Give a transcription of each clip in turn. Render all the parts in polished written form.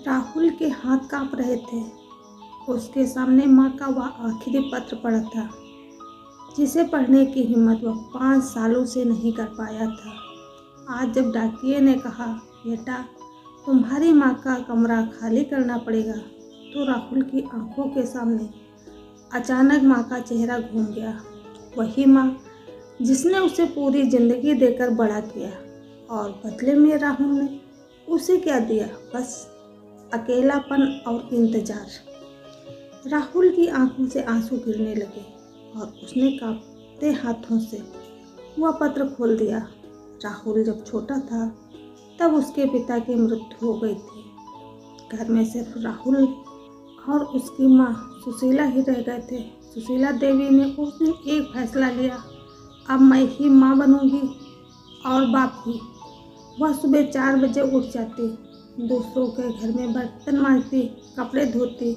राहुल के हाथ कांप रहे थे। उसके सामने माँ का वह आखिरी पत्र पड़ा था, जिसे पढ़ने की हिम्मत वह 5 सालों से नहीं कर पाया था। आज जब डाकिये ने कहा, बेटा तुम्हारी माँ का कमरा खाली करना पड़ेगा, तो राहुल की आंखों के सामने अचानक माँ का चेहरा घूम गया। वही माँ जिसने उसे पूरी जिंदगी देकर बड़ा किया, और बदले में राहुल ने उसे क्या दिया? बस अकेलापन और इंतजार। राहुल की आंखों से आंसू गिरने लगे और उसने कांपते हाथों से वह पत्र खोल दिया। राहुल जब छोटा था तब उसके पिता की मृत्यु हो गई थी। घर में सिर्फ राहुल और उसकी माँ सुशीला ही रह गए थे। सुशीला देवी ने उस दिन एक फैसला लिया, अब मैं ही माँ बनूंगी और बाप भी। वह सुबह 4 बजे उठ जाती, दूसरों के घर में बर्तन मांजती, कपड़े धोती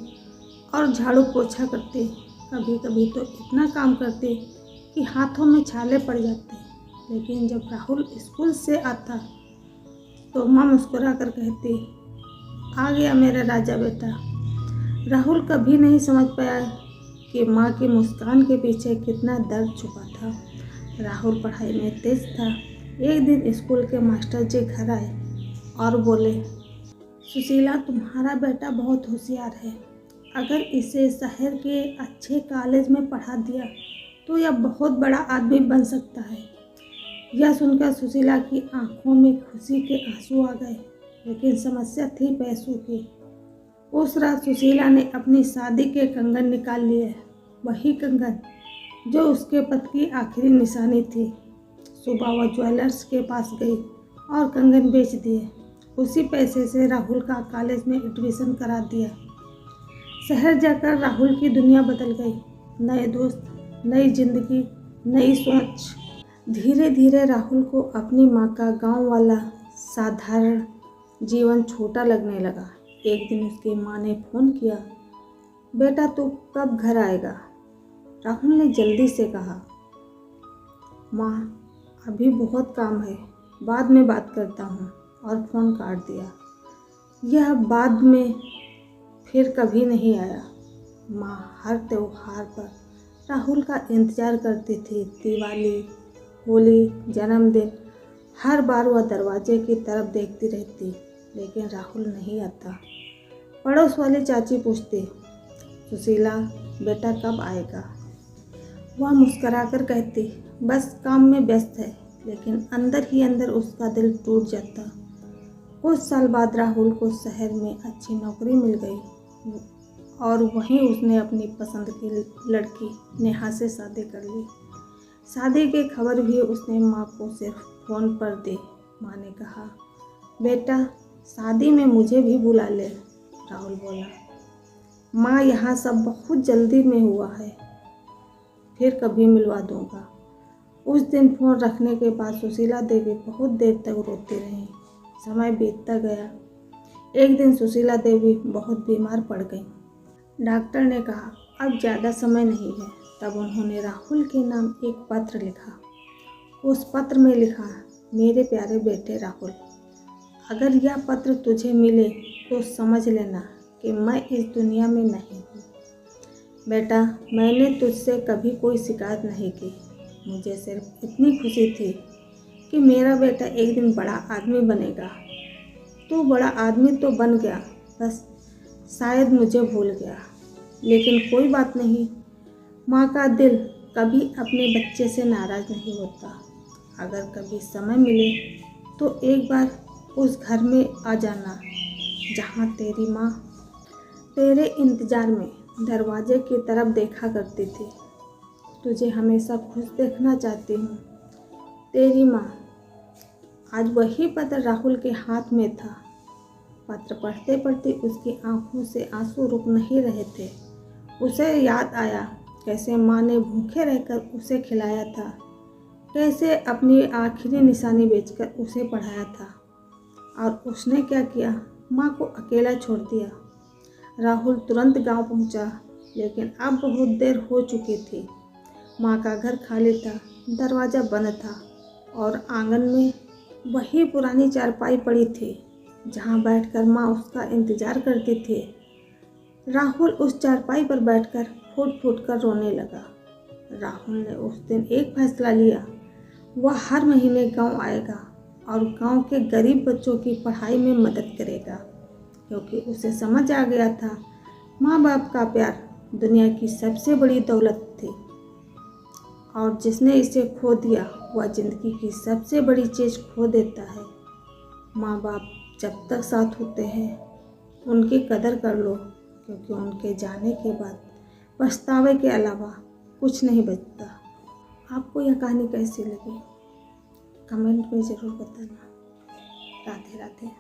और झाड़ू पोछा करती। कभी कभी तो इतना काम करती कि हाथों में छाले पड़ जाते। लेकिन जब राहुल स्कूल से आता तो माँ मुस्कुरा कर कहती, आ गया मेरा राजा बेटा। राहुल कभी नहीं समझ पाया कि माँ की मुस्कान के पीछे कितना दर्द छुपा था। राहुल पढ़ाई में तेज था। एक दिन स्कूल के मास्टर जी घर आए और बोले, सुशीला तुम्हारा बेटा बहुत होशियार है। अगर इसे शहर के अच्छे कॉलेज में पढ़ा दिया तो यह बहुत बड़ा आदमी बन सकता है। यह सुनकर सुशीला की आंखों में खुशी के आंसू आ गए, लेकिन समस्या थी पैसों की। उस रात सुशीला ने अपनी शादी के कंगन निकाल लिए, वही कंगन जो उसके पति की आखिरी निशानी थी। सुबह वह ज्वेलर्स के पास गई और कंगन बेच दिए। उसी पैसे से राहुल का कॉलेज में एडमिशन करा दिया। शहर जाकर राहुल की दुनिया बदल गई। नए दोस्त, नई जिंदगी, नई सोच। धीरे धीरे राहुल को अपनी माँ का गांव वाला साधारण जीवन छोटा लगने लगा। एक दिन उसकी माँ ने फ़ोन किया, बेटा तू कब घर आएगा? राहुल ने जल्दी से कहा, माँ अभी बहुत काम है, बाद में बात करता हूँ, और फ़ोन काट दिया। यह बाद में फिर कभी नहीं आया। माँ हर त्योहार पर राहुल का इंतज़ार करती थी। दिवाली, होली, जन्मदिन, हर बार वह दरवाजे की तरफ देखती रहती, लेकिन राहुल नहीं आता। पड़ोस वाली चाची पूछती, सुशीला बेटा कब आएगा? वह मुस्कुराकर कहती, बस काम में व्यस्त है, लेकिन अंदर ही अंदर उसका दिल टूट जाता। कुछ साल बाद राहुल को शहर में अच्छी नौकरी मिल गई और वहीं उसने अपनी पसंद की लड़की नेहा से शादी कर ली। शादी की खबर भी उसने माँ को सिर्फ फ़ोन पर दी। माँ ने कहा, बेटा शादी में मुझे भी बुला ले। राहुल बोला, माँ यहाँ सब बहुत जल्दी में हुआ है, फिर कभी मिलवा दूँगा। उस दिन फ़ोन रखने के बाद सुशीला देवी बहुत देर तक रोती रही। समय बीतता गया। एक दिन सुशीला देवी बहुत बीमार पड़ गई। डॉक्टर ने कहा अब ज़्यादा समय नहीं है। तब उन्होंने राहुल के नाम एक पत्र लिखा। उस पत्र में लिखा, मेरे प्यारे बेटे राहुल, अगर यह पत्र तुझे मिले तो समझ लेना कि मैं इस दुनिया में नहीं हूँ। बेटा मैंने तुझसे कभी कोई शिकायत नहीं की। मुझे सिर्फ इतनी खुशी थी कि मेरा बेटा एक दिन बड़ा आदमी बनेगा। तू बड़ा आदमी तो बन गया, बस शायद मुझे भूल गया, लेकिन कोई बात नहीं। माँ का दिल कभी अपने बच्चे से नाराज़ नहीं होता। अगर कभी समय मिले तो एक बार उस घर में आ जाना जहाँ तेरी माँ तेरे इंतज़ार में दरवाजे की तरफ देखा करती थी। तुझे हमेशा खुश देखना चाहती हूँ, तेरी माँ। आज वही पत्र राहुल के हाथ में था। पत्र पढ़ते पढ़ते उसकी आंखों से आंसू रुक नहीं रहे थे। उसे याद आया कैसे माँ ने भूखे रहकर उसे खिलाया था, कैसे अपनी आखिरी निशानी बेचकर उसे पढ़ाया था, और उसने क्या किया, माँ को अकेला छोड़ दिया। राहुल तुरंत गांव पहुंचा, लेकिन अब बहुत देर हो चुकी थी। माँ का घर खाली था, दरवाज़ा बंद था और आंगन में वही पुरानी चारपाई पड़ी थी। जहाँ बैठकर माँ उसका इंतजार करती थी। राहुल उस चारपाई पर बैठकर फूट फूट कर रोने लगा। राहुल ने उस दिन एक फैसला लिया, वह हर महीने गांव आएगा और गांव के गरीब बच्चों की पढ़ाई में मदद करेगा, क्योंकि उसे समझ आ गया था माँ बाप का प्यार दुनिया की सबसे बड़ी दौलत थी और जिसने इसे खो दिया वह ज़िंदगी की सबसे बड़ी चीज़ खो देता है। माँ बाप जब तक साथ होते हैं उनकी कदर कर लो, क्योंकि उनके जाने के बाद पछतावे के अलावा कुछ नहीं बचता। आपको यह कहानी कैसी लगी कमेंट में ज़रूर बताना। राधे राधे।